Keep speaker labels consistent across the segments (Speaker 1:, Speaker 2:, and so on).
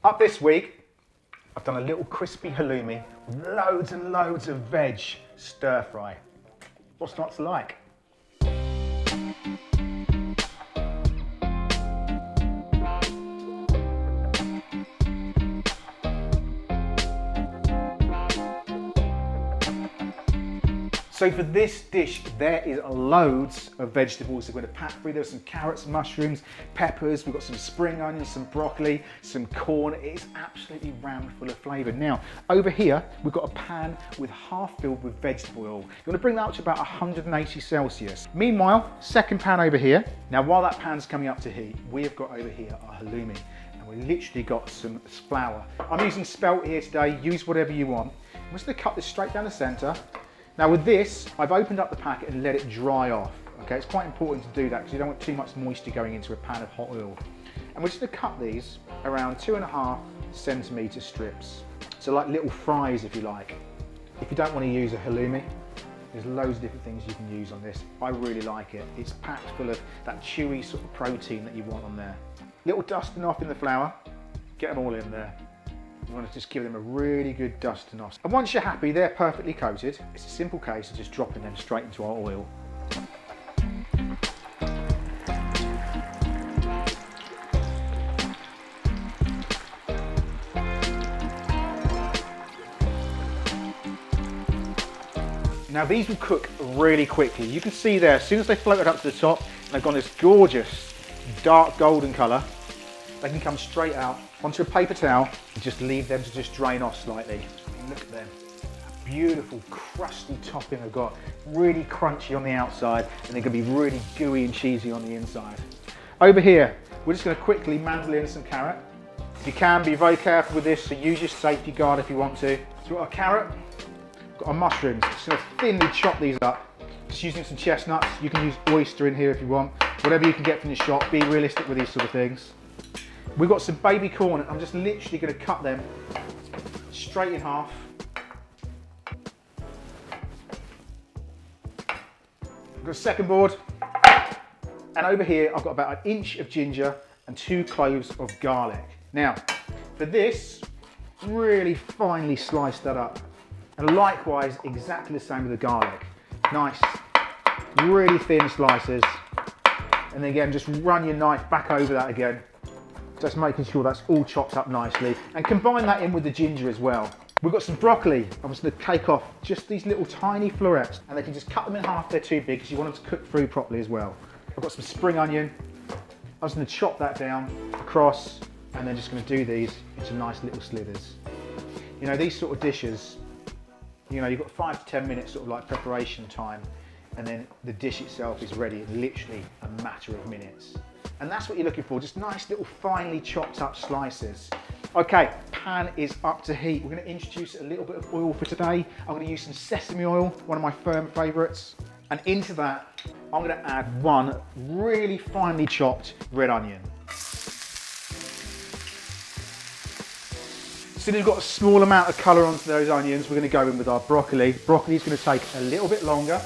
Speaker 1: Up this week, I've done a little crispy halloumi with loads and loads of veg stir fry. What's not to like? So for this dish, there is loads of vegetables. We're going to pack through. There's some carrots, mushrooms, peppers. We've got some spring onions, some broccoli, some corn. It is absolutely rammed full of flavour. Now, over here, we've got a pan with half filled with vegetable oil. You want to bring that up to about 180 Celsius. Meanwhile, second pan over here. Now, while that pan's coming up to heat, we have got over here our halloumi. And we literally got some flour. I'm using spelt here today. Use whatever you want. I'm just going to cut this straight down the centre. Now with this, I've opened up the packet and let it dry off. Okay, it's quite important to do that because you don't want too much moisture going into a pan of hot oil. And we're just going to cut these around 2.5 centimetre strips. So like little fries if you like. If you don't want to use a halloumi, there's loads of different things you can use on this. I really like it. It's packed full of that chewy sort of protein that you want on there. Little dusting off in the flour, get them all in there. You want to just give them a really good dusting off. And once you're happy, they're perfectly coated. It's a simple case of just dropping them straight into our oil. Now these will cook really quickly. You can see there, as soon as they floated up to the top, and they've gone this gorgeous dark golden colour, they can come straight out onto a paper towel and just leave them to just drain off slightly. Look at them. Beautiful crusty topping they've got. Really crunchy on the outside and they're going to be really gooey and cheesy on the inside. Over here, we're just going to quickly mandle in some carrot. If you can, be very careful with this, so use your safety guard if you want to. So we've got our carrot, we've got our mushrooms. Just going to thinly chop these up. Just using some chestnuts. You can use oyster in here if you want. Whatever you can get from the shop, be realistic with these sort of things. We've got some baby corn. I'm just literally going to cut them straight in half. I've got a second board. And over here, I've got about 1 inch of ginger and 2 cloves of garlic. Now, for this, really finely slice that up. And likewise, exactly the same with the garlic. Nice, really thin slices. And then again, just run your knife back over that again. Just making sure that's all chopped up nicely. And combine that in with the ginger as well. We've got some broccoli. I'm just going to take off just these little tiny florets. And they can just cut them in half if they're too big because you want them to cook through properly as well. I've got some spring onion. I'm just going to chop that down across and then just going to do these into nice little slivers. You know, these sort of dishes, you know, you've got 5 to 10 minutes sort of like preparation time. And then the dish itself is ready in literally a matter of minutes. And that's what you're looking for, just nice little finely chopped up slices. Okay, pan is up to heat. We're going to introduce a little bit of oil for today. I'm going to use some sesame oil, one of my firm favourites. And into that, I'm going to add 1 really finely chopped red onion. So we've got a small amount of colour onto those onions. We're going to go in with our broccoli. Broccoli is going to take a little bit longer.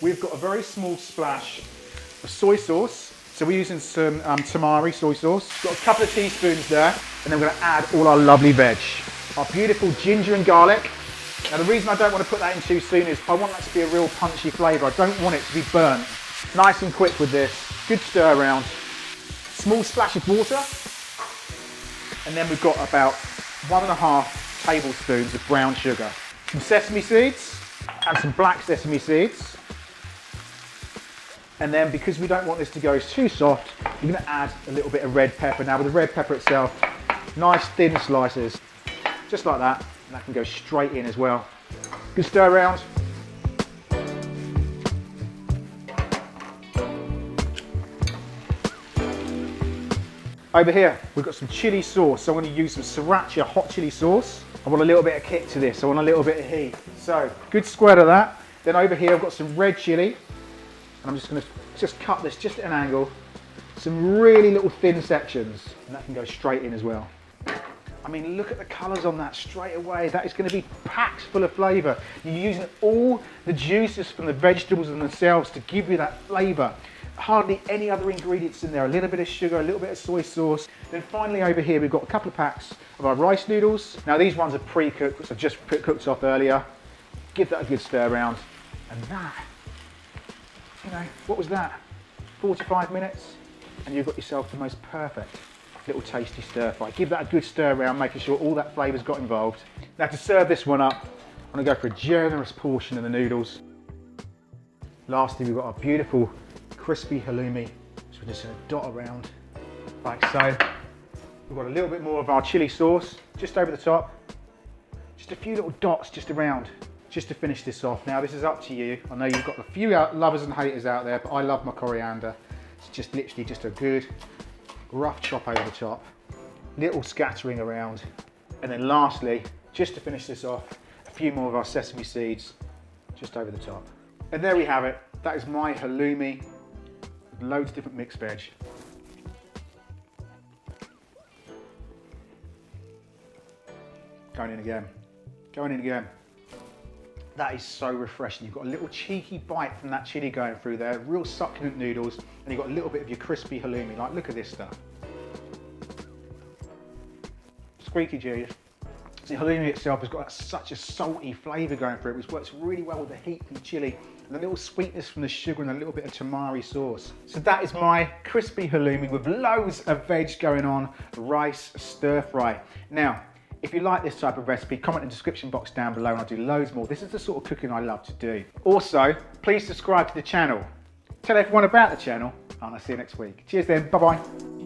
Speaker 1: We've got a very small splash of soy sauce. So we're using some tamari soy sauce. Got a couple of teaspoons there, and then we're going to add all our lovely veg. Our beautiful ginger and garlic. Now the reason I don't want to put that in too soon is I want that to be a real punchy flavour. I don't want it to be burnt. Nice and quick with this. Good stir around. Small splash of water. And then we've got about 1.5 tablespoons of brown sugar. Some sesame seeds and some black sesame seeds. And then because we don't want this to go too soft, you're going to add a little bit of red pepper. Now with the red pepper itself, nice thin slices, just like that. And that can go straight in as well. Good stir around. Over here, we've got some chili sauce. So I'm going to use some Sriracha hot chili sauce. I want a little bit of kick to this. I want a little bit of heat. So good squirt of that. Then over here, I've got some red chili. And I'm just going to just cut this just at an angle. Some really little thin sections. And that can go straight in as well. I mean, look at the colours on that straight away. That is going to be packed full of flavour. You're using all the juices from the vegetables themselves to give you that flavour. hardly any other ingredients in there. A little bit of sugar, a little bit of soy sauce. Then finally over here, we've got a couple of packs of our rice noodles. Now these ones are pre-cooked, which I've just cooked off earlier. Give that a good stir around. And that, you know, what was that? 45 minutes? And you've got yourself the most perfect little tasty stir fry. Give that a good stir around, making sure all that flavour's got involved. Now to serve this one up, I'm gonna go for a generous portion of the noodles. Lastly, we've got our beautiful crispy halloumi, which we're just gonna dot around like so. We've got a little bit more of our chili sauce just over the top. Just a few little dots just around, just to finish this off. Now this is up to you. I know you've got a few lovers and haters out there, but I love my coriander. It's just literally just a good rough chop over the top, little scattering around. And then lastly, just to finish this off, a few more of our sesame seeds just over the top. And there we have it. That is my halloumi with loads of different mixed veg. Going in again, going in again. That is so refreshing. You've got a little cheeky bite from that chili going through there, real succulent noodles, and you've got a little bit of your crispy halloumi. Like, look at this stuff. Squeaky cheese. The halloumi itself has got such a salty flavour going through it, which works really well with the heat from the chili, and the little sweetness from the sugar and a little bit of tamari sauce. So that is my crispy halloumi with loads of veg going on, rice stir fry. Now, if you like this type of recipe, comment in the description box down below and I'll do loads more. This is the sort of cooking I love to do. Also, please subscribe to the channel. Tell everyone about the channel and I'll see you next week. Cheers then, bye bye.